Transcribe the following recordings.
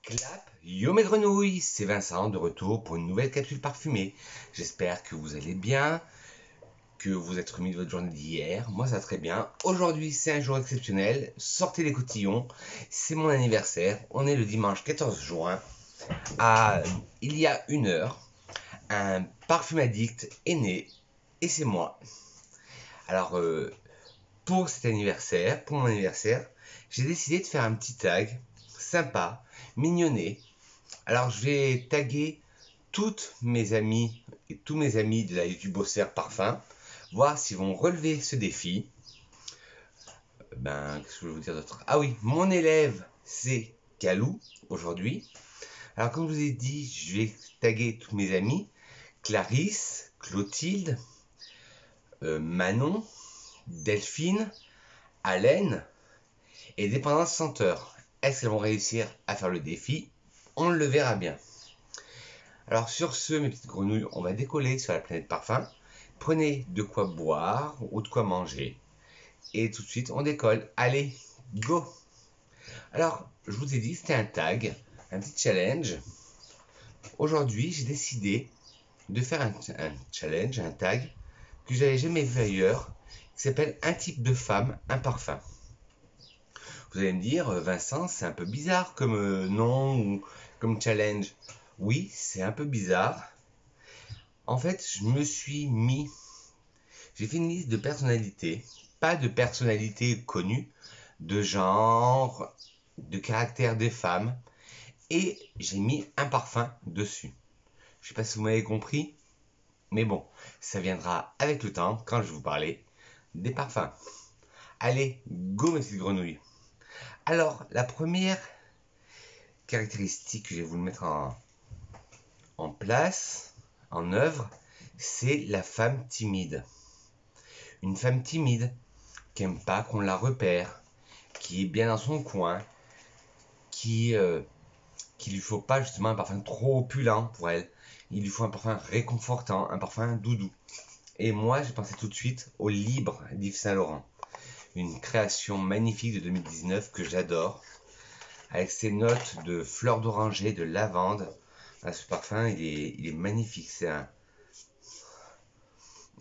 Clap, yo mes grenouilles, c'est Vincent de retour pour une nouvelle capsule parfumée. J'espère que vous allez bien, que vous êtes remis de votre journée d'hier. Moi ça va très bien. Aujourd'hui c'est un jour exceptionnel, sortez les cotillons, c'est mon anniversaire. On est le dimanche 14 juin. Il y a 1 heure, un parfum addict est né et c'est moi. Alors pour cet anniversaire, pour mon anniversaire, j'ai décidé de faire un petit tag sympa, mignonné. Alors je vais taguer toutes mes amies et tous mes amis de la YouTubosphère parfum, voir s'ils vont relever ce défi. Qu'est-ce que je vais vous dire d'autre? Ah oui, mon élève c'est Kalou aujourd'hui. Alors comme je vous ai dit, je vais taguer tous mes amis: Clarisse, Clotilde, Manon, Delphine, Allen et Dépendance Senteur. Est-ce qu'elles vont réussir à faire le défi? On le verra bien. Alors sur ce, mes petites grenouilles, on va décoller sur la planète parfum. Prenez de quoi boire ou de quoi manger. Et tout de suite, on décolle. Allez, go! Alors, je vous ai dit, c'était un tag, un petit challenge. Aujourd'hui, j'ai décidé de faire un challenge, un tag, que j'avais jamais vu ailleurs, qui s'appelle Un type de femme, un parfum. Vous allez me dire, Vincent, c'est un peu bizarre comme nom ou comme challenge. Oui, c'est un peu bizarre. En fait, j'ai fait une liste de personnalités, pas de personnalités connues, de genre, de caractère des femmes, et j'ai mis un parfum dessus. Je sais pas si vous m'avez compris, mais bon, ça viendra avec le temps quand je vais vous parler des parfums. Allez, go mes petites grenouilles. Alors, la première caractéristique que je vais vous mettre en place, en œuvre, c'est la femme timide. Une femme timide qui n'aime pas qu'on la repère, qui est bien dans son coin, qui lui faut pas justement un parfum trop opulent pour elle. Il lui faut un parfum réconfortant, un parfum doudou. Et moi, j'ai pensé tout de suite au Libre d'Yves Saint Laurent. Une création magnifique de 2019 que j'adore, avec ses notes de fleurs d'oranger, de lavande. Ce parfum, il est magnifique.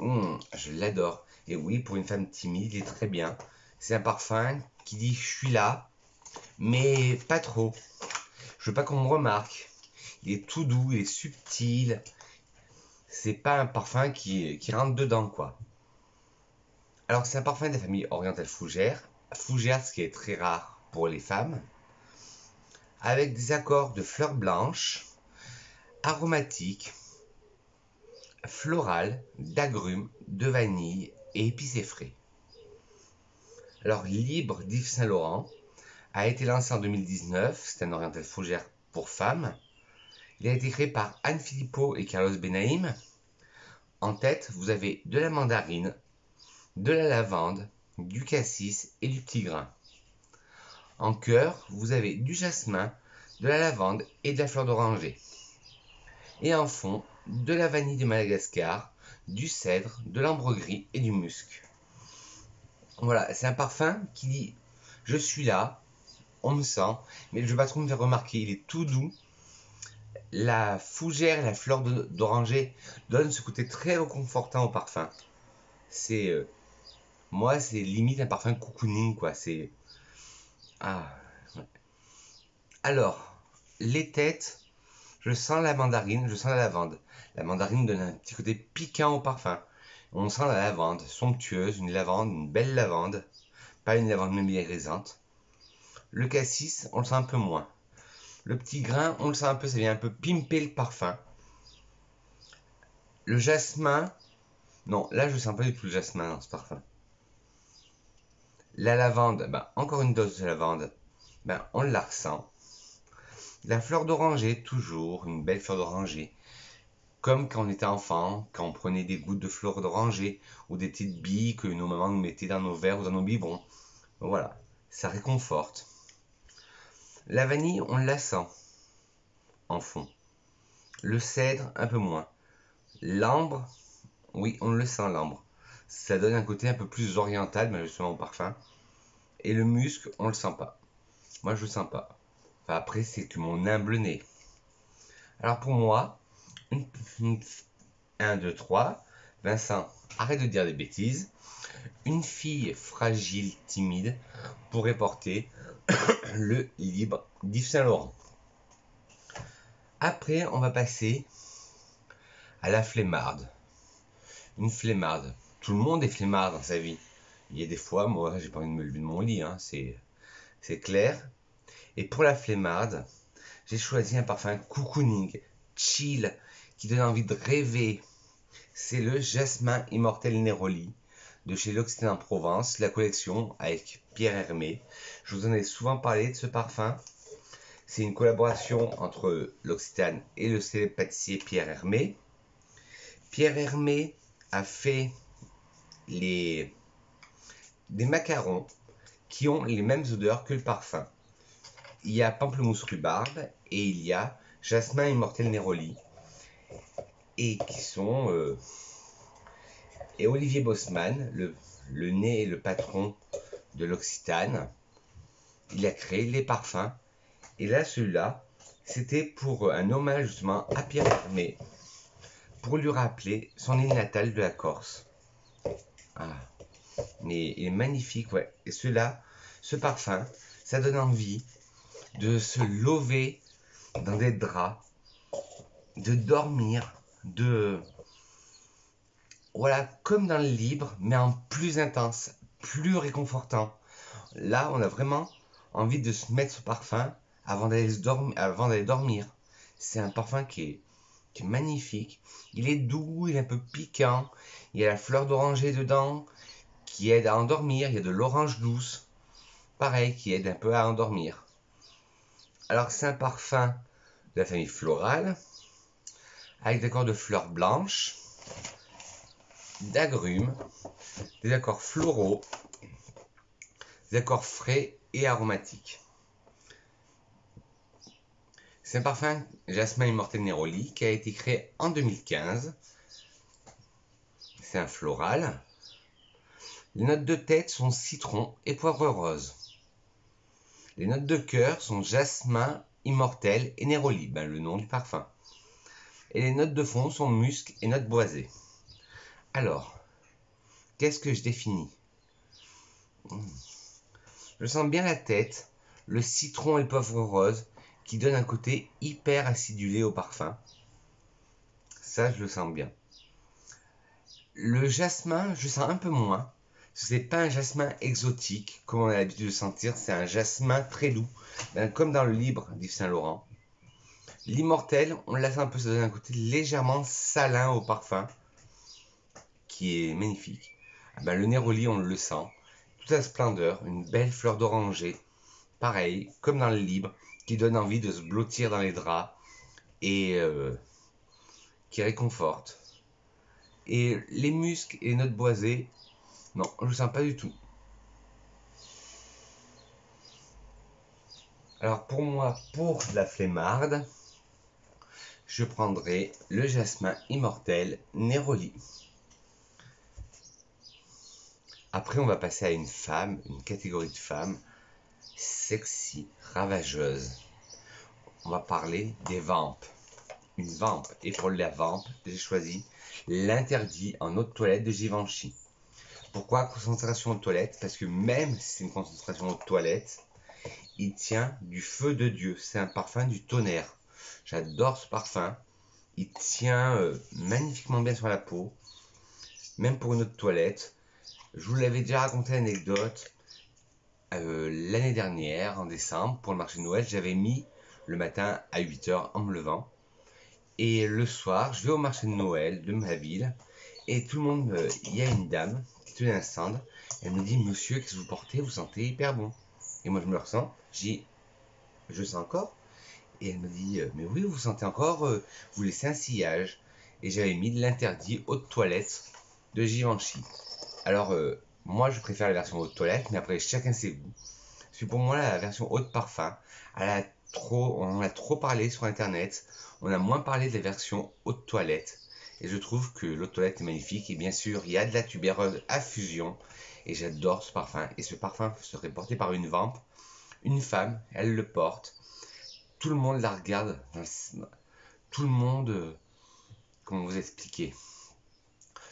Je l'adore. Et oui, pour une femme timide, il est très bien. C'est un parfum qui dit je suis là, mais pas trop. Je veux pas qu'on me remarque. Il est tout doux, il est subtil. C'est pas un parfum qui rentre dedans, quoi. Alors, c'est un parfum de la famille orientale fougère. Fougère, ce qui est très rare pour les femmes. Avec des accords de fleurs blanches, aromatiques, florales, d'agrumes, de vanille et épicés frais. Alors, Libre d'Yves Saint Laurent a été lancé en 2019. C'est un oriental fougère pour femmes. Il a été créé par Anne Philippot et Carlos Benaïm. En tête, vous avez de la mandarine, de la lavande, du cassis et du petit grain. En cœur, vous avez du jasmin, de la lavande et de la fleur d'oranger. Et en fond, de la vanille de Madagascar, du cèdre, de l'ambre gris et du musc. Voilà, c'est un parfum qui dit je suis là, on me sent, mais je ne veux pas trop me faire remarquer. Il est tout doux. La fougère et la fleur d'oranger donnent ce côté très réconfortant au parfum. C'est moi, c'est limite un parfum cocooning, quoi. C'est ah. Alors, les têtes, je sens la mandarine, je sens la lavande. La mandarine donne un petit côté piquant au parfum. On sent la lavande, somptueuse, une belle lavande, pas une lavande mémésante. Le cassis, on le sent un peu moins. Le petit grain, on le sent un peu, ça vient un peu pimper le parfum. Le jasmin, non, là je sens pas du tout le jasmin dans ce parfum. La lavande, encore une dose de lavande, on la ressent. La fleur d'oranger, toujours une belle fleur d'oranger. Comme quand on était enfant, quand on prenait des gouttes de fleur d'oranger ou des petites billes que nos mamans nous mettaient dans nos verres ou dans nos biberons. Voilà, ça réconforte. La vanille, on la sent en fond. Le cèdre, un peu moins. L'ambre, oui, on le sent l'ambre. Ça donne un côté un peu plus oriental, mais justement au parfum. Et le musc, on le sent pas. Moi, je le sens pas. Enfin, après, c'est que mon humble nez. Alors pour moi, 1, 2, 3, Vincent, arrête de dire des bêtises. Une fille fragile, timide, pourrait porter le libre d'Yves Saint Laurent. Après, on va passer à la flemmarde. Une flemmarde. Tout le monde est flemmard dans sa vie. Il y a des fois, moi, j'ai pas envie de me lever de mon lit, hein, c'est clair. Et pour la flemmarde, j'ai choisi un parfum cocooning, chill, qui donne envie de rêver. C'est le Jasmin Immortel Neroli de chez L'Occitane en Provence, la collection avec Pierre Hermé. Je vous en ai souvent parlé de ce parfum. C'est une collaboration entre L'Occitane et le célèbre pâtissier Pierre Hermé. Pierre Hermé a fait des macarons qui ont les mêmes odeurs que le parfum. Il y a pamplemousse rhubarbe et il y a jasmin immortel Neroli. Et qui sont... et Olivier Bosman, le nez et le patron de l'Occitane, il a créé les parfums. Et là, celui-là, c'était pour un hommage justement à Pierre Hermé, pour lui rappeler son île natale de la Corse. Ah, mais il est magnifique, ouais. Et ce parfum, ça donne envie de se lever dans des draps, de dormir, voilà, comme dans le libre, mais en plus intense, plus réconfortant. Là, on a vraiment envie de se mettre ce parfum avant d'aller dormir. C'est un parfum qui est magnifique. Il est doux, il est un peu piquant. Il y a la fleur d'oranger dedans qui aide à endormir. Il y a de l'orange douce, pareil, qui aide un peu à endormir. Alors, c'est un parfum de la famille florale, avec des accords de fleurs blanches, d'agrumes, des accords floraux, des accords frais et aromatiques. C'est un parfum Jasmin Immortel Neroli qui a été créé en 2015. C'est un floral. Les notes de tête sont citron et poivre rose. Les notes de cœur sont jasmin, immortel et Neroli, le nom du parfum. Et les notes de fond sont musc et notes boisées. Alors, qu'est-ce que je définis? Je sens bien la tête, le citron et le poivre rose qui donnent un côté hyper acidulé au parfum. Ça, je le sens bien. Le jasmin, je sens un peu moins. C'est pas un jasmin exotique, comme on a l'habitude de sentir, c'est un jasmin très doux, comme dans le libre d'Yves Saint Laurent. L'immortel, on le laisse un peu, ça donne un côté légèrement salin au parfum, qui est magnifique. Le Neroli, on le sent, toute la splendeur, une belle fleur d'oranger, pareil, comme dans le libre, qui donne envie de se blottir dans les draps, et qui réconforte. Et les muscs et les notes boisées, non, je ne sens pas du tout. Alors pour moi, pour la flemmarde, je prendrai le jasmin immortel Neroli. Après, on va passer à une catégorie de femmes sexy, ravageuses. On va parler des vampes. Une vampe. Et pour la vampe, j'ai choisi l'interdit en eau de toilette de Givenchy. Pourquoi concentration de toilette? Parce que même si c'est une concentration de toilette, il tient du feu de Dieu. C'est un parfum du tonnerre. J'adore ce parfum. Il tient magnifiquement bien sur la peau. Même pour une eau de toilette. Je vous l'avais déjà raconté l'anecdote. L'année dernière, en décembre, pour le marché de Noël, j'avais mis le matin à 8h en me levant. Et le soir, je vais au marché de Noël de ma ville. Et tout le monde, il y a une dame qui tenait un stand. Elle me dit, monsieur, qu'est-ce que vous portez? Vous sentez hyper bon. Et moi, je me le ressens. Je dis, je sens encore. Et elle me dit, mais oui, vous sentez encore, vous laissez un sillage. Et j'avais mis de l'interdit eau de toilette de Givenchy. Alors, moi, je préfère la version eau de toilette, mais après, chacun ses goûts. Parce que pour moi, la version eau de parfum, on a trop parlé sur Internet. On a moins parlé de la version eau de toilette. Et je trouve que l'eau de toilette est magnifique. Et bien sûr, il y a de la tubéreuse à fusion. Et j'adore ce parfum. Et ce parfum serait porté par une vampe. Une femme, elle le porte. tout le monde la regarde. Tout le monde, comment vous expliquer?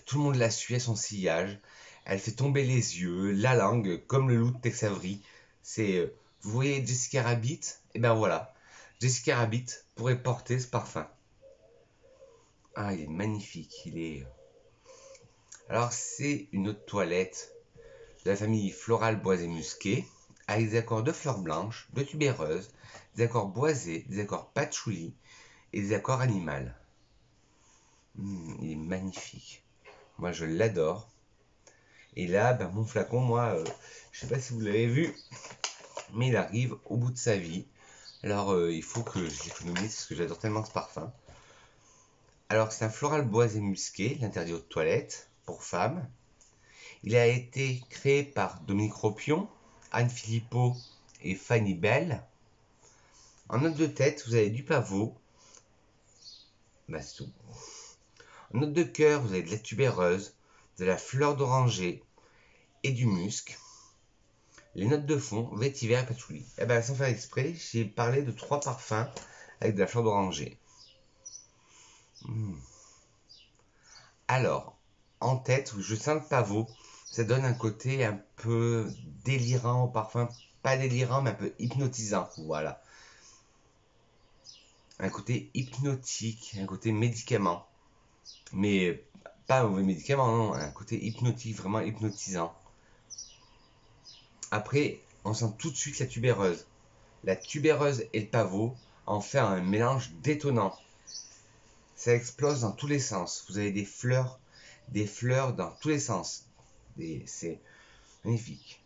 Tout le monde la suit à son sillage. Elle fait tomber les yeux, la langue, comme le loup de Tex Avery. Vous voyez Jessica Rabbit? Et ben voilà. Jessica Rabbit pourrait porter ce parfum. Ah, il est magnifique. Alors, c'est une eau de toilette de la famille florale boisée musquée, avec des accords de fleurs blanches, de tubéreuses, des accords boisés, des accords patchouli et des accords animales. Il est magnifique. Moi, je l'adore. Et là, ben, mon flacon, moi, je sais pas si vous l'avez vu, mais il arrive au bout de sa vie. Alors, il faut que je l'économise parce que j'adore tellement ce parfum. Alors, c'est un floral boisé musqué, l'interdit aux toilettes pour femmes. Il a été créé par Dominique Ropion, Anne Philippot et Fanny Bell. En note de tête, vous avez du pavot. Bah, c'est tout. En note de cœur, vous avez de la tubéreuse, de la fleur d'oranger et du musc. Les notes de fond, vétiver et patchouli. Eh ben, sans faire exprès, j'ai parlé de 3 parfums avec de la fleur d'oranger. Alors, en tête, je sens le pavot. Ça donne un côté un peu délirant au parfum. Pas délirant, mais un peu hypnotisant. Voilà. Un côté hypnotique, un côté médicament. Mais pas un mauvais médicament, non. Un côté hypnotique, vraiment hypnotisant. Après, on sent tout de suite la tubéreuse. La tubéreuse et le pavot en font un mélange détonnant. Ça explose dans tous les sens. Vous avez des fleurs dans tous les sens. C'est magnifique.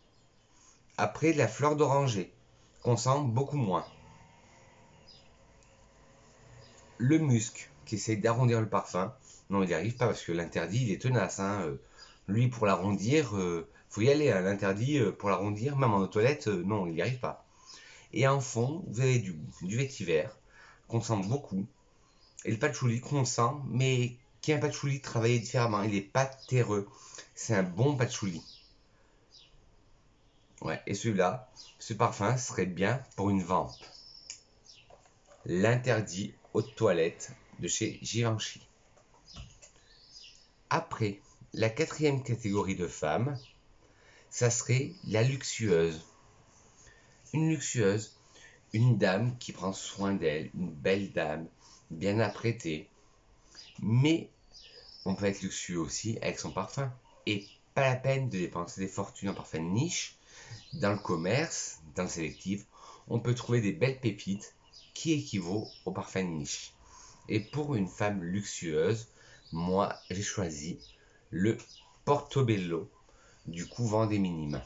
Après, de la fleur d'oranger, qu'on sent beaucoup moins. Le musc, qui essaie d'arrondir le parfum. Non, il n'y arrive pas parce que l'interdit, il est tenace. Lui, pour l'arrondir, faut y aller. L'interdit, pour l'arrondir, même en toilette, non, il n'y arrive pas. Et en fond, vous avez du vétiver, qu'on sent beaucoup. Et le patchouli qu'on sent, mais qui est un patchouli travaillé différemment. Il n'est pas terreux. C'est un bon patchouli. Ouais, et celui-là, ce parfum serait bien pour une vampe. L'interdit aux toilettes de chez Givenchy. Après, la 4e catégorie de femmes, ça serait la luxueuse. Une luxueuse, une dame qui prend soin d'elle, une belle dame, bien apprêtée. Mais on peut être luxueux aussi avec son parfum. Et pas la peine de dépenser des fortunes en parfum de niche. Dans le commerce, dans le sélectif, on peut trouver des belles pépites qui équivaut au parfum de niche. Et pour une femme luxueuse, moi j'ai choisi le Portobello du couvent des Minimes.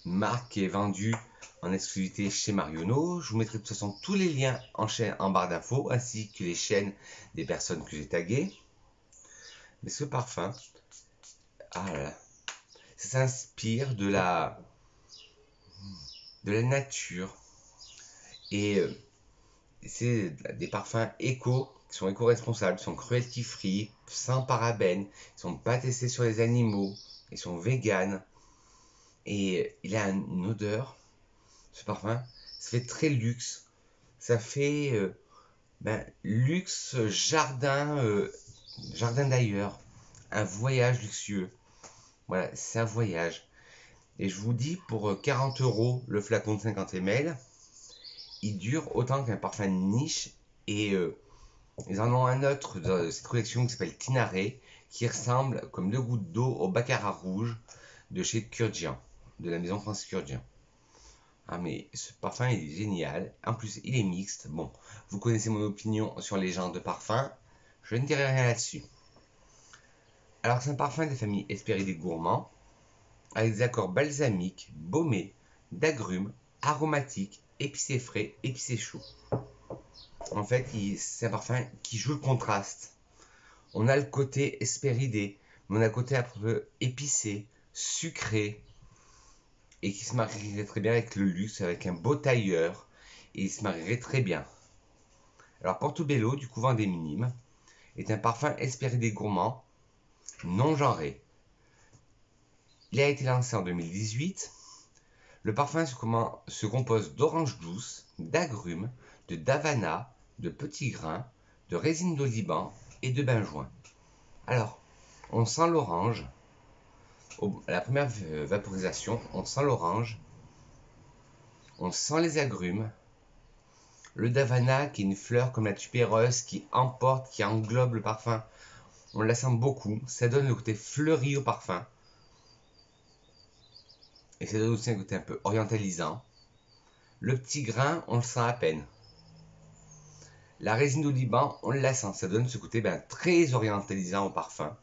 Marque qui est vendue en exclusivité chez Marionneau. Je vous mettrai de toute façon tous les liens en barre d'infos ainsi que les chaînes des personnes que j'ai taguées. Mais ce parfum, ça s'inspire de la nature. Et c'est des parfums éco, qui sont éco-responsables, sont cruelty-free, sans parabènes, ils sont pas testés sur les animaux, ils sont véganes. Et il a une odeur, ce parfum, ça fait très luxe. Ça fait luxe, jardin d'ailleurs, un voyage luxueux. Voilà, c'est un voyage. Et je vous dis, pour 40 € le flacon de 50 ml, il dure autant qu'un parfum de niche. Et ils en ont un autre dans cette collection qui s'appelle Tinaré, qui ressemble comme 2 gouttes d'eau au Baccarat rouge de chez Kurkdjian, de la maison France Kurkdjian. Ah mais ce parfum il est génial. En plus il est mixte. Bon, vous connaissez mon opinion sur les genres de parfums. Je ne dirai rien là-dessus. Alors c'est un parfum des familles Hesperides gourmands, avec des accords balsamiques, baumés, d'agrumes, aromatiques, épicés frais, épicés chauds. En fait, c'est un parfum qui joue le contraste. On a le côté Hespéridé, mais on a le côté un peu épicé, sucré, et qui se marierait très bien avec le luxe, avec un beau tailleur, et il se marierait très bien. Alors Portobello, du couvent des Minimes, est un parfum Hespéridé gourmand, non genré. Il a été lancé en 2018 Le parfum se compose d'orange douce, d'agrumes, de davana, de petits grains, de résine d'oliban et de benjoin. Alors, on sent l'orange. À la première vaporisation, on sent l'orange, on sent les agrumes, le davana qui est une fleur comme la tupéreuse qui emporte, qui englobe le parfum. On la sent beaucoup, ça donne le côté fleuri au parfum. Et ça donne aussi un côté un peu orientalisant. Le petit grain, on le sent à peine. La résine d'oliban, on la sent, ça donne ce côté très orientalisant au parfum.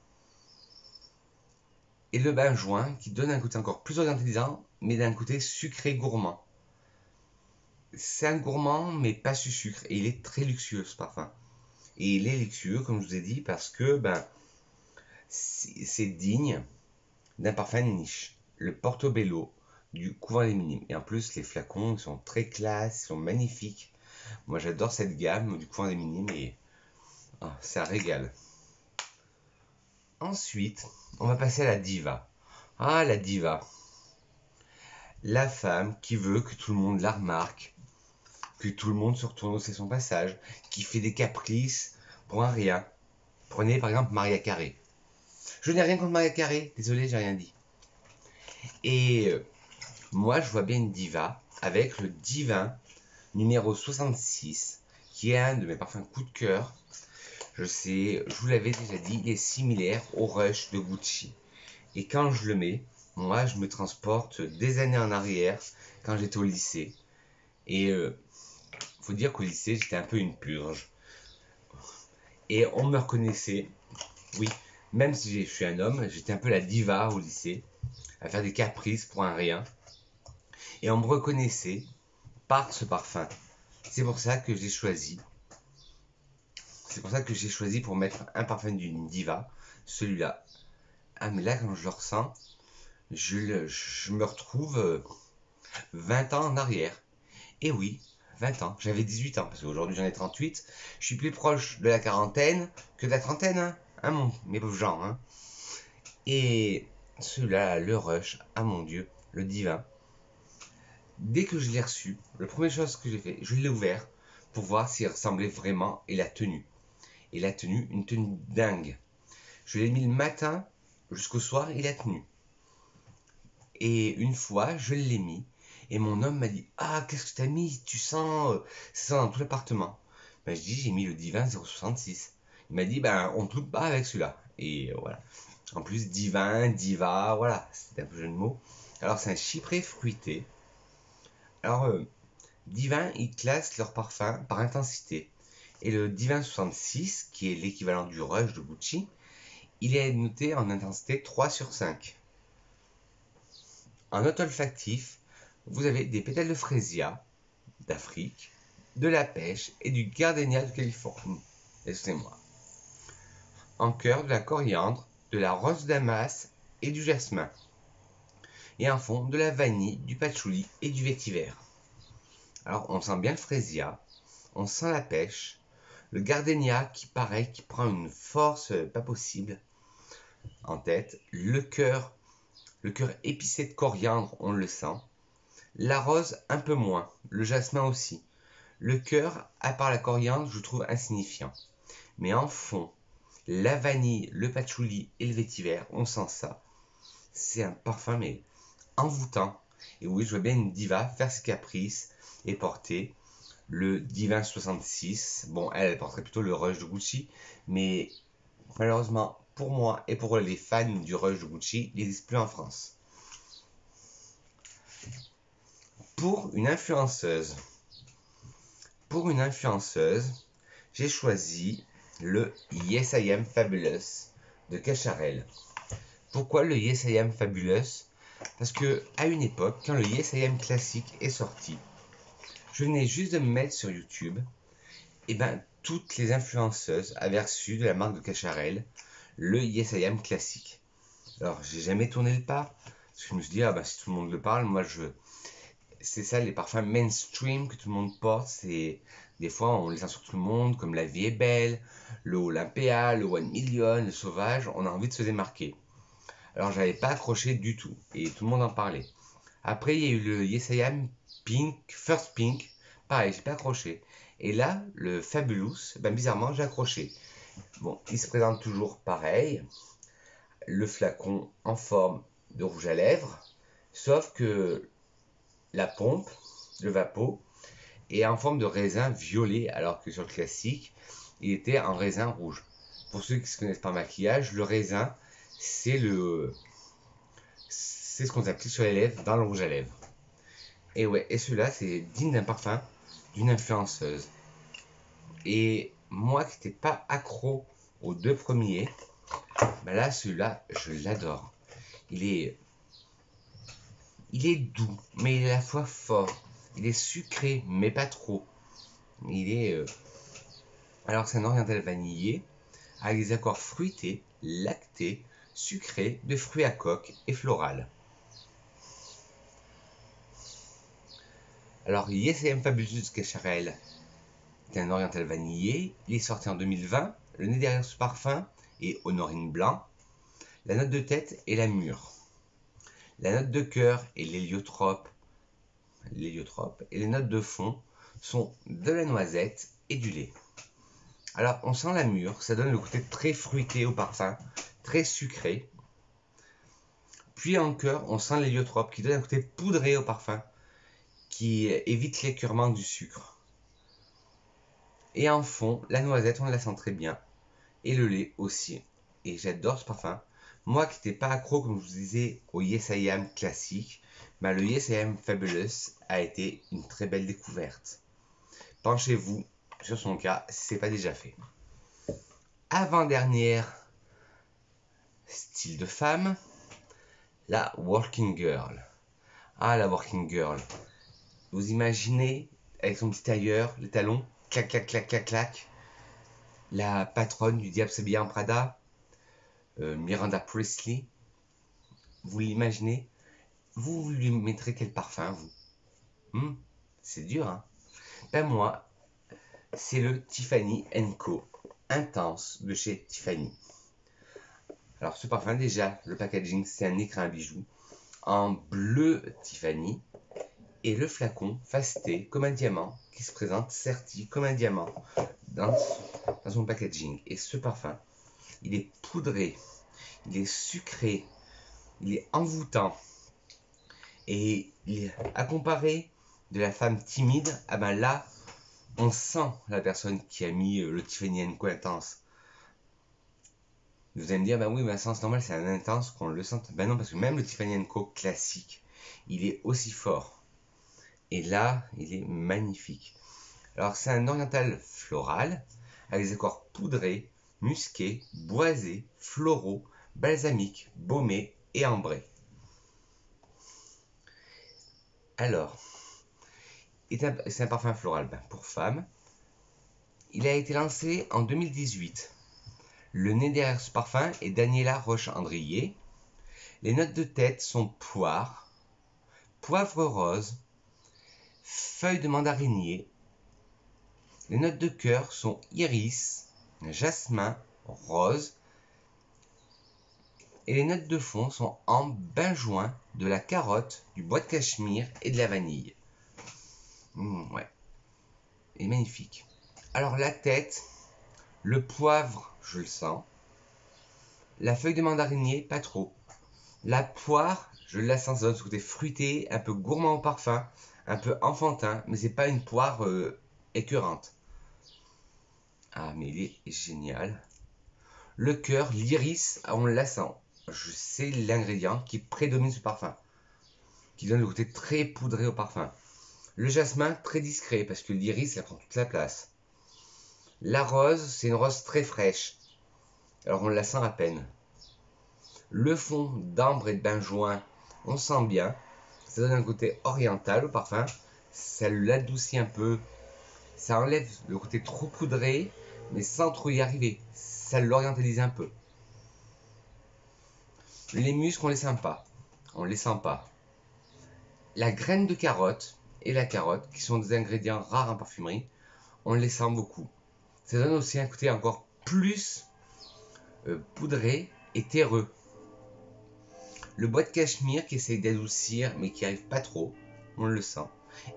Et le benjoin qui donne un côté encore plus orientalisant, mais d'un côté sucré gourmand. C'est un gourmand, mais pas su sucre. Et il est très luxueux ce parfum. Et il est luxueux, comme je vous ai dit, parce que c'est digne d'un parfum de niche. Le Portobello du Couvent des Minimes. Et en plus, les flacons ils sont très classe, ils sont magnifiques. Moi, j'adore cette gamme du Couvent des Minimes et c'est un régal. Ensuite, on va passer à la diva. Ah, la diva. La femme qui veut que tout le monde la remarque, que tout le monde se retourne aussi son passage, qui fait des caprices pour un rien. Prenez par exemple Maria Carey. Je n'ai rien contre Maria Carey, désolé, j'ai rien dit. Et moi, je vois bien une diva avec le Divin numéro 66, qui est un de mes parfums coup de cœur. Je sais, je vous l'avais déjà dit, il est similaire au Rush de Gucci. Et quand je le mets, moi, je me transporte des années en arrière, quand j'étais au lycée. Et faut dire qu'au lycée, j'étais un peu une purge. Et on me reconnaissait, oui, même si je suis un homme, j'étais un peu la diva au lycée, à faire des caprices pour un rien. Et on me reconnaissait par ce parfum. C'est pour ça que j'ai choisi. C'est pour ça que j'ai choisi pour mettre un parfum d'une diva, celui-là. Ah mais là quand je le ressens, je me retrouve 20 ans en arrière. Et oui, 20 ans. J'avais 18 ans, parce qu'aujourd'hui j'en ai 38. Je suis plus proche de la quarantaine que de la trentaine, hein, mes pauvres gens. Hein. Et celui-là, le Rush, ah mon Dieu, le divin. Dès que je l'ai reçu, la première chose que j'ai fait, je l'ai ouvert pour voir s'il ressemblait vraiment et la tenue. Et la tenue, une tenue dingue. Je l'ai mis le matin jusqu'au soir, il a tenu. Et une fois, je l'ai mis. Et mon homme m'a dit, ah, qu'est-ce que t'as mis? Tu sens, ça sent dans tout l'appartement. Je dis, j'ai mis le Divin 066. Il m'a dit, on te loupe pas avec celui-là. Et voilà. En plus, Divin, Diva, voilà, c'est un peu jeu de mots. Alors, c'est un chypré fruité. Alors, Divin, ils classent leur parfum par intensité. Et le Divin 66, qui est l'équivalent du Rush de Gucci, il est noté en intensité 3 sur 5. En note olfactif, vous avez des pétales de frésia d'Afrique, de la pêche et du gardénia de Californie. Excusez-moi. En cœur, de la coriandre, de la rose damas et du jasmin. Et en fond, de la vanille, du patchouli et du vétiver. Alors, on sent bien le frésia, on sent la pêche, le gardénia qui prend une force pas possible en tête, le cœur épicé de coriandre, on le sent, la rose un peu moins, le jasmin aussi. Le cœur, à part la coriandre, je trouve insignifiant. Mais en fond, la vanille, le patchouli et le vétiver, on sent ça. C'est un parfum mais envoûtant. Et oui, je vois bien une diva faire ses caprices et porter le Divin 66. Bon, elle porterait plutôt le Rush de Gucci, mais malheureusement pour moi et pour les fans du Rush de Gucci, il n'existe plus en France. Pour une influenceuse, j'ai choisi le Yes I Am Fabulous de Cacharel. Pourquoi le Yes I Am Fabulous? Parce que à une époque, quand le Yes I Am classique est sorti, je venais juste de me mettre sur YouTube, et toutes les influenceuses avaient reçu de la marque de Cacharel le Yes I Am classique. Alors j'ai jamais tourné le pas, parce que je me suis dit, si tout le monde le parle, moi je veux. C'est ça les parfums mainstream que tout le monde porte, c'est des fois on les sent sur tout le monde, comme La Vie est Belle, le Olympia, le One Million, le Sauvage, on a envie de se démarquer. Alors j'avais pas accroché du tout, et tout le monde en parlait. Après, il y a eu le Yes I Am Pink, First Pink. Pareil, j'ai pas accroché. Et là, le Fabulous, ben bizarrement, j'ai accroché. Bon, il se présente toujours pareil. Le flacon en forme de rouge à lèvres. Sauf que la pompe, le Vapo, est en forme de raisin violet. Alors que sur le classique, il était en raisin rouge. Pour ceux qui ne se connaissent pas en maquillage, le raisin, c'est ce qu'on applique sur les lèvres dans le rouge à lèvres. Et ouais, et celui-là, c'est digne d'un parfum d'une influenceuse. Et moi qui n'étais pas accro aux deux premiers, ben là, celui-là, je l'adore. Il est, il est doux, mais il est à la fois fort. Il est sucré, mais pas trop. Il est, alors c'est un oriental vanillé, avec des accords fruités, lactés, sucrés, de fruits à coque et floral. Alors, YSM Fabulous Cacharel est un oriental vanillé. Il est sorti en 2020. Le nez derrière ce parfum est Honorine Blanc. La note de tête est la mûre. La note de cœur est l'héliotrope. Et les notes de fond sont de la noisette et du lait. Alors, on sent la mûre. Ça donne le côté très fruité au parfum, très sucré. Puis en cœur, on sent l'héliotrope qui donne un côté poudré au parfum, qui évite l'écœurement du sucre. Et en fond, la noisette, on la sent très bien. Et le lait aussi. Et j'adore ce parfum. Moi qui n'étais pas accro, comme je vous disais, au Yes I Am classique, ben le Yes I Am Fabulous a été une très belle découverte. Penchez-vous sur son cas si ce n'est pas déjà fait. Avant-dernière style de femme, la Working Girl. Ah, la Working Girl. Vous imaginez, avec son petit tailleur, les talons, clac, clac, clac, clac, clac. La patronne du Diable s'habille en Prada, Miranda Priestly. Vous l'imaginez? Vous lui mettrez quel parfum, vous? C'est dur, hein? Ben moi, c'est le Tiffany & Co. Intense de chez Tiffany. Alors ce parfum, déjà, le packaging, c'est un écrin à bijoux en bleu Tiffany. Et le flacon fasté comme un diamant qui se présente serti comme un diamant dans son packaging. Et ce parfum, il est poudré, il est sucré, il est envoûtant. Et à comparer de la femme timide, ah ben là, on sent la personne qui a mis le Tiffany & Co intense. Vous allez me dire, ben oui, mais c'est normal, c'est un intense qu'on le sente. Ben non, parce que même le Tiffany & Co classique, il est aussi fort. Et là, il est magnifique. Alors, c'est un oriental floral, avec des accords poudrés, musqués, boisés, floraux, balsamiques, baumés et ambrés. Alors, c'est un parfum floral pour femmes. Il a été lancé en 2018. Le nez derrière ce parfum est Daniela Roche-Andrier. Les notes de tête sont poire, poivre rose, feuille de mandarinier. Les notes de cœur sont iris, jasmin, rose. Et les notes de fond sont ambre, benjoin, de la carotte, du bois de cachemire et de la vanille. Ouais, il est magnifique. Alors la tête, le poivre, je le sens. La feuille de mandarinier, pas trop. La poire, je la sens, ça donne ce côté fruité, un peu gourmand au parfum, un peu enfantin, mais c'est pas une poire écœurante. Ah, mais il est génial. Le cœur, l'iris, on la sent. Je sais l'ingrédient qui prédomine ce parfum, qui donne le côté très poudré au parfum. Le jasmin, très discret, parce que l'iris, ça prend toute la place. La rose, c'est une rose très fraîche. Alors on la sent à peine. Le fond d'ambre et de benjoin, on sent bien. Ça donne un côté oriental au parfum. Ça l'adoucit un peu. Ça enlève le côté trop poudré, mais sans trop y arriver. Ça l'orientalise un peu. Les muscles, on les sent pas. On les sent pas. La graine de carotte et la carotte, qui sont des ingrédients rares en parfumerie, on les sent beaucoup. Ça donne aussi un côté encore plus poudré et terreux. Le bois de cachemire qui essaye d'adoucir mais qui arrive pas trop, on le sent.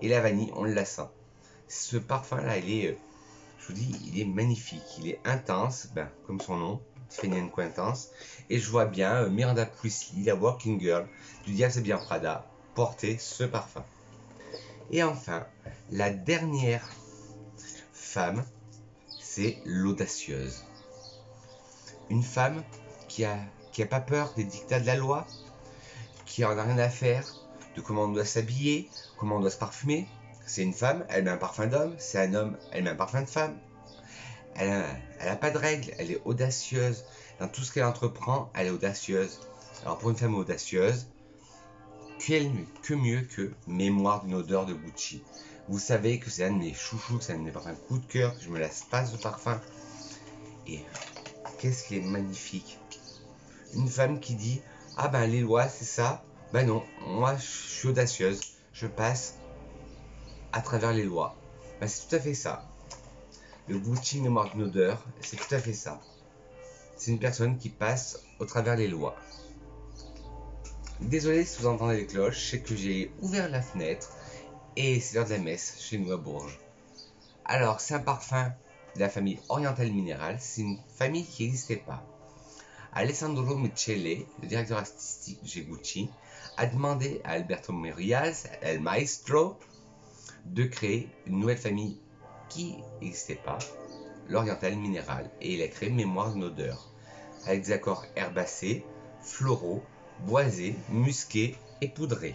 Et la vanille, on la sent. Ce parfum là, il est, je vous dis, il est magnifique, il est intense, comme son nom, Tiffany & Co intense. Et je vois bien Miranda Priestly, la Working Girl du Diable s'habille en Prada, porter ce parfum. Et enfin, la dernière femme, c'est l'audacieuse. Une femme qui a pas peur des dictats de la loi, qui en a rien à faire de comment on doit s'habiller, comment on doit se parfumer. C'est une femme, elle met un parfum d'homme, c'est un homme, elle met un parfum de femme. Elle a pas de règles, elle est audacieuse. Dans tout ce qu'elle entreprend, elle est audacieuse. Alors pour une femme audacieuse, que mieux que Mémoire d'une odeur de Gucci. Vous savez que c'est un de mes chouchous, que c'est un de mes parfums coup de cœur, que je me lasse pas ce parfum. Et qu'est-ce qu'il est magnifique. Une femme qui dit, ah les lois c'est ça. Non, moi je suis audacieuse, je passe à travers les lois. C'est tout à fait ça. Le Gucci Mémoire d'une odeur, c'est tout à fait ça. C'est une personne qui passe au travers les lois. Désolé si vous entendez les cloches, c'est que j'ai ouvert la fenêtre et c'est l'heure de la messe chez nous à Bourges. Alors, c'est un parfum de la famille Oriental Mineral, c'est une famille qui n'existait pas. Alessandro Michele, le directeur artistique de chez Gucci, a demandé à Alberto Morillas, El Maestro, de créer une nouvelle famille qui n'existait pas, l'Oriental Mineral, et il a créé Mémoire d'une odeur, avec des accords herbacés, floraux, boisés, musqués et poudrés.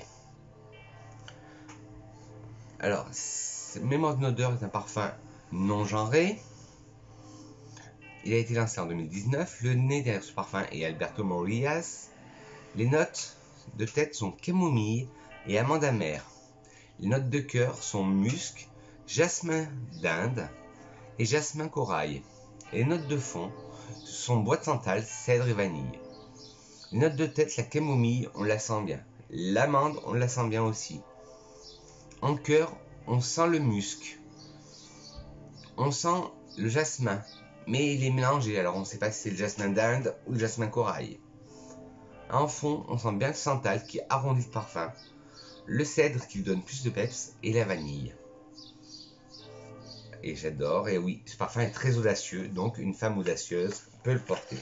Alors, Mémoire d'une odeur est un parfum non genré. Il a été lancé en 2019. Le nez derrière ce parfum est Alberto Morillas. Les notes de tête sont camomille et amande amère. Les notes de cœur sont musc, jasmin d'Inde et jasmin corail. Et les notes de fond sont bois de santal, cèdre et vanille. Les notes de tête, la camomille, on la sent bien. L'amande, on la sent bien aussi. En cœur, on sent le musc. On sent le jasmin, mais il est mélangé, alors on ne sait pas si c'est le jasmin d'Inde ou le jasmin corail. En fond, on sent bien le santal qui arrondit le parfum, le cèdre qui lui donne plus de peps et la vanille. Et j'adore, et oui, ce parfum est très audacieux, donc une femme audacieuse peut le porter.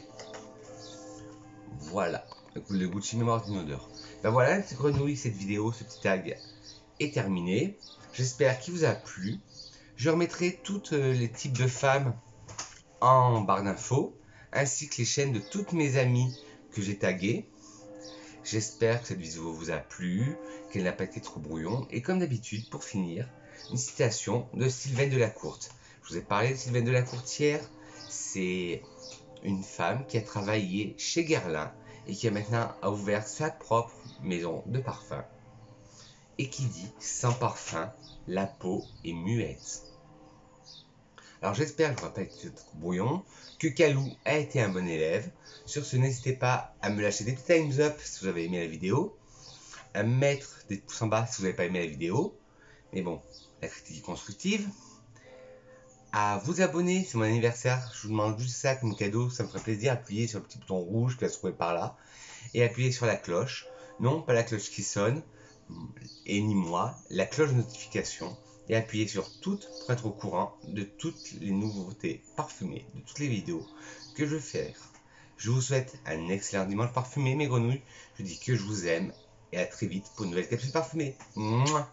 Voilà, le Gucci Mémoire d'une odeur. Voilà, cette grenouille, cette vidéo, ce petit tag est terminé. J'espère qu'il vous a plu. Je remettrai tous les types de femmes en barre d'infos, ainsi que les chaînes de toutes mes amies que j'ai taguées. J'espère que cette vidéo vous a plu, qu'elle n'a pas été trop brouillon. Et comme d'habitude, pour finir, une citation de Sylvaine Delacourte. Je vous ai parlé de Sylvaine Delacourte hier. C'est une femme qui a travaillé chez Guerlain et qui a maintenant ouvert sa propre maison de parfum. Et qui dit, sans parfum, la peau est muette. Alors j'espère que je n'aurai pas été trop brouillon, que Calou a été un bon élève. Sur ce, n'hésitez pas à me lâcher des petits thumbs up si vous avez aimé la vidéo, à mettre des pouces en bas si vous n'avez pas aimé la vidéo, mais bon, la critique est constructive, à vous abonner, c'est mon anniversaire, je vous demande juste ça comme cadeau, ça me ferait plaisir, appuyez sur le petit bouton rouge qui va se trouver par là, et appuyez sur la cloche, non pas la cloche qui sonne, et ni moi, la cloche de notification, et appuyez sur toutes pour être au courant de toutes les nouveautés parfumées, de toutes les vidéos que je fais. Je vous souhaite un excellent dimanche parfumé, mes grenouilles. Je dis que je vous aime et à très vite pour une nouvelle capsule parfumée. Mouah.